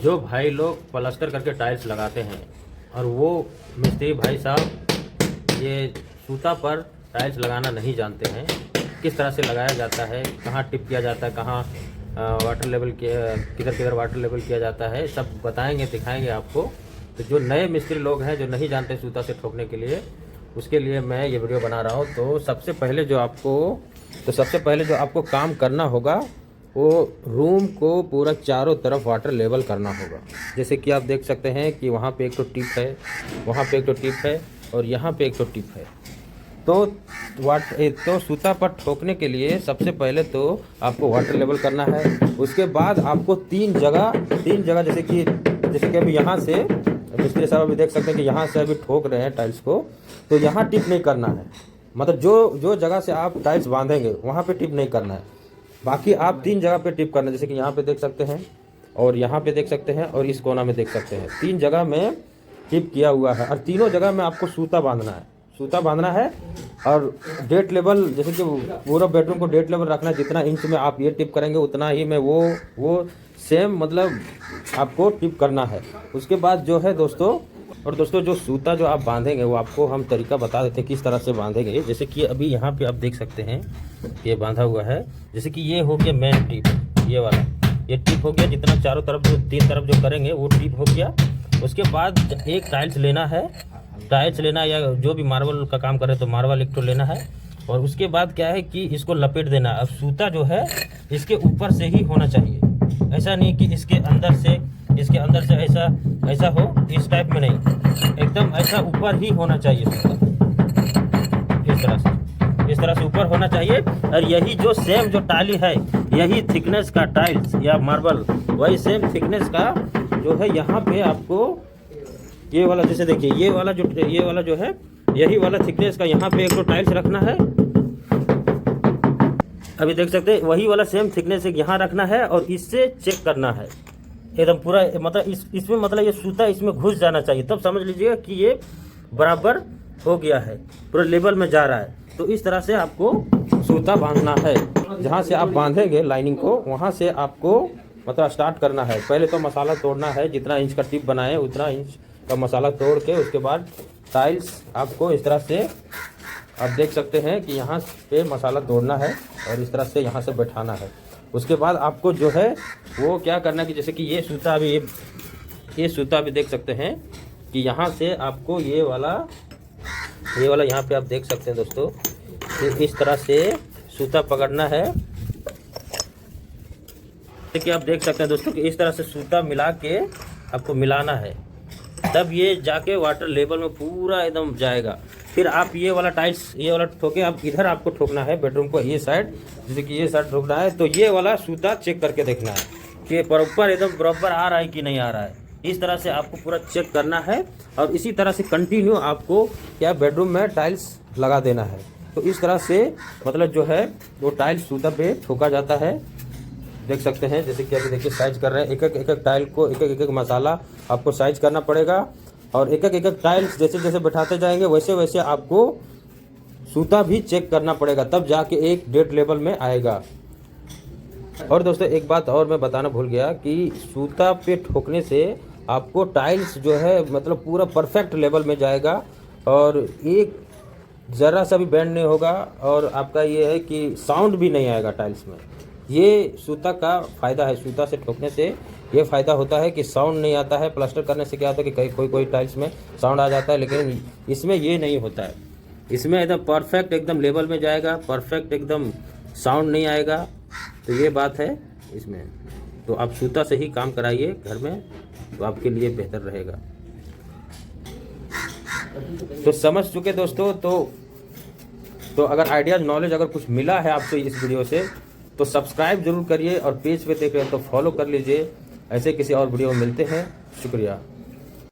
जो भाई लोग प्लास्टर करके टाइल्स लगाते हैं और वो मिस्त्री भाई साहब ये सूता पर टाइल्स लगाना नहीं जानते हैं, किस तरह से लगाया जाता है, कहाँ टिप किया जाता है, कहाँ वाटर लेवल किधर किधर वाटर लेवल किया जाता है, सब बताएंगे, दिखाएंगे आपको। तो जो नए मिस्त्री लोग हैं जो नहीं जानते सूता से ठोकने के लिए, उसके लिए मैं ये वीडियो बना रहा हूँ। तो सबसे पहले जो आपको काम करना होगा वो रूम को पूरा चारों तरफ वाटर लेवल करना होगा। जैसे कि आप देख सकते हैं कि वहाँ पे एक तो टिप है, वहाँ पे एक तो टिप है और यहाँ पे एक तो टिप है। तो सूता पर ठोकने के लिए सबसे पहले तो आपको वाटर लेवल करना है। उसके बाद आपको तीन जगह जैसे कि अभी यहाँ से मिस्त्री साहब अभी देख सकते हैं कि यहाँ से अभी ठोक रहे हैं टाइल्स को, तो यहाँ टिप नहीं करना है। मतलब जो जगह से आप टाइल्स बांधेंगे वहाँ पे टिप नहीं करना है, बाकी आप तीन जगह पे टिप करना है। जैसे कि यहाँ पे देख सकते हैं और यहाँ पे देख सकते हैं और इस कोना में देख सकते हैं, तीन जगह में टिप किया हुआ है और तीनों जगह में आपको सूता बांधना है। और डेट लेवल जैसे कि पूरा बेडरूम को डेट लेवल रखना है, जितना इंच में आप ये टिप करेंगे उतना ही में वो सेम मतलब आपको टिप करना है। उसके बाद जो है दोस्तों जो सूता जो आप बांधेंगे वो आपको हम तरीका बता देते हैं किस तरह से बांधेंगे। जैसे कि अभी यहाँ पे आप देख सकते हैं ये बांधा हुआ है। जैसे कि ये हो गया मेन टिप, ये टिप हो गया, जितना चारों तरफ जो तीन तरफ जो करेंगे वो टिप हो गया। उसके बाद एक टाइल्स लेना या जो भी मार्बल का काम करे तो मार्बल एक तो लेना है। और उसके बाद क्या है कि इसको लपेट देना। अब सूता जो है इसके ऊपर से ही होना चाहिए, ऐसा नहीं कि इसके अंदर से ऐसा हो, इस टाइप में नहीं, एकदम ऐसा ऊपर ही होना चाहिए सूता, इस तरह से ऊपर होना चाहिए। और यही जो सेम जो टाली है, यही थिकनेस का टाइल्स या मार्बल, वही सेम थिकनेस का जो है यहाँ पे आपको ये वाला, जैसे देखिए ये वाला जो है यही वाला थिकनेस का यहाँ पे एक तो टाइल्स रखना है। अभी देख सकते हैं वही वाला सेम थिकनेस एक यहाँ रखना है और इससे चेक करना है एकदम पूरा। मतलब इसमें मतलब ये सूता इसमें घुस जाना चाहिए, तब समझ लीजिएगा कि ये बराबर हो गया है, पूरा लेवल में जा रहा है। तो इस तरह से आपको सूता बांधना है। जहाँ से आप बांधेंगे लाइनिंग को वहाँ से आपको मतलब स्टार्ट करना है। पहले तो मसाला तोड़ना है, जितना इंच का टिप बनाए उतना इंच का मसाला तोड़ के उसके बाद टाइल्स आपको इस तरह से आप देख सकते हैं कि यहाँ पे मसाला तोड़ना है और इस तरह से यहाँ से बैठाना है। उसके बाद आपको जो है वो क्या करना है कि जैसे कि ये सूता अभी देख सकते हैं कि यहाँ से आपको ये वाला यहाँ पे आप देख सकते हैं दोस्तों, इस तरह से सूता पकड़ना है। कि आप देख सकते हैं दोस्तों कि इस तरह से सूता मिला के आपको मिलाना है, तब ये जाके वाटर लेवल में पूरा एकदम जाएगा। फिर आप ये वाला ठोके, आप इधर आपको ठोकना है बेडरूम को ये साइड, जैसे कि ये साइड ठोकना है। तो ये वाला सूता चेक करके देखना है कि प्रॉपर एकदम प्रॉपर आ रहा है कि नहीं आ रहा है। इस तरह से आपको पूरा चेक करना है और इसी तरह से कंटिन्यू आपको क्या बेडरूम में टाइल्स लगा देना है। तो इस तरह से मतलब जो है वो टाइल्स सूता पे ठोका जाता है। देख सकते हैं जैसे कि अभी देखिए साइज कर रहे हैं, एक एक टाइल को एक एक मसाला आपको साइज करना पड़ेगा। और एक एक टाइल्स जैसे बैठाते जाएंगे वैसे वैसे आपको सूता भी चेक करना पड़ेगा, तब जाके एक डेट लेवल में आएगा। और दोस्तों एक बात और मैं बताना भूल गया कि सूता पे ठोकने से आपको टाइल्स जो है मतलब पूरा परफेक्ट लेवल में जाएगा और एक ज़रा सा भी बेंड नहीं होगा। और आपका ये है कि साउंड भी नहीं आएगा टाइल्स में। ये सूता का फ़ायदा है, सूता से ठोकने से ये फ़ायदा होता है कि साउंड नहीं आता है। प्लास्टर करने से क्या होता है कि कोई टाइल्स में साउंड आ जाता है, लेकिन इसमें ये नहीं होता है। इसमें एकदम परफेक्ट एकदम लेवल में जाएगा, परफेक्ट एकदम साउंड नहीं आएगा। तो ये बात है इसमें। तो आप सूता से ही काम कराइए घर में, तो आपके लिए बेहतर रहेगा। तो समझ चुके दोस्तों। तो अगर आइडियाज नॉलेज अगर कुछ मिला है आपको इस वीडियो से तो सब्सक्राइब जरूर करिए और पेज पे देख रहे हैं तो फॉलो कर लीजिए। ऐसे किसी और वीडियो में मिलते हैं। शुक्रिया।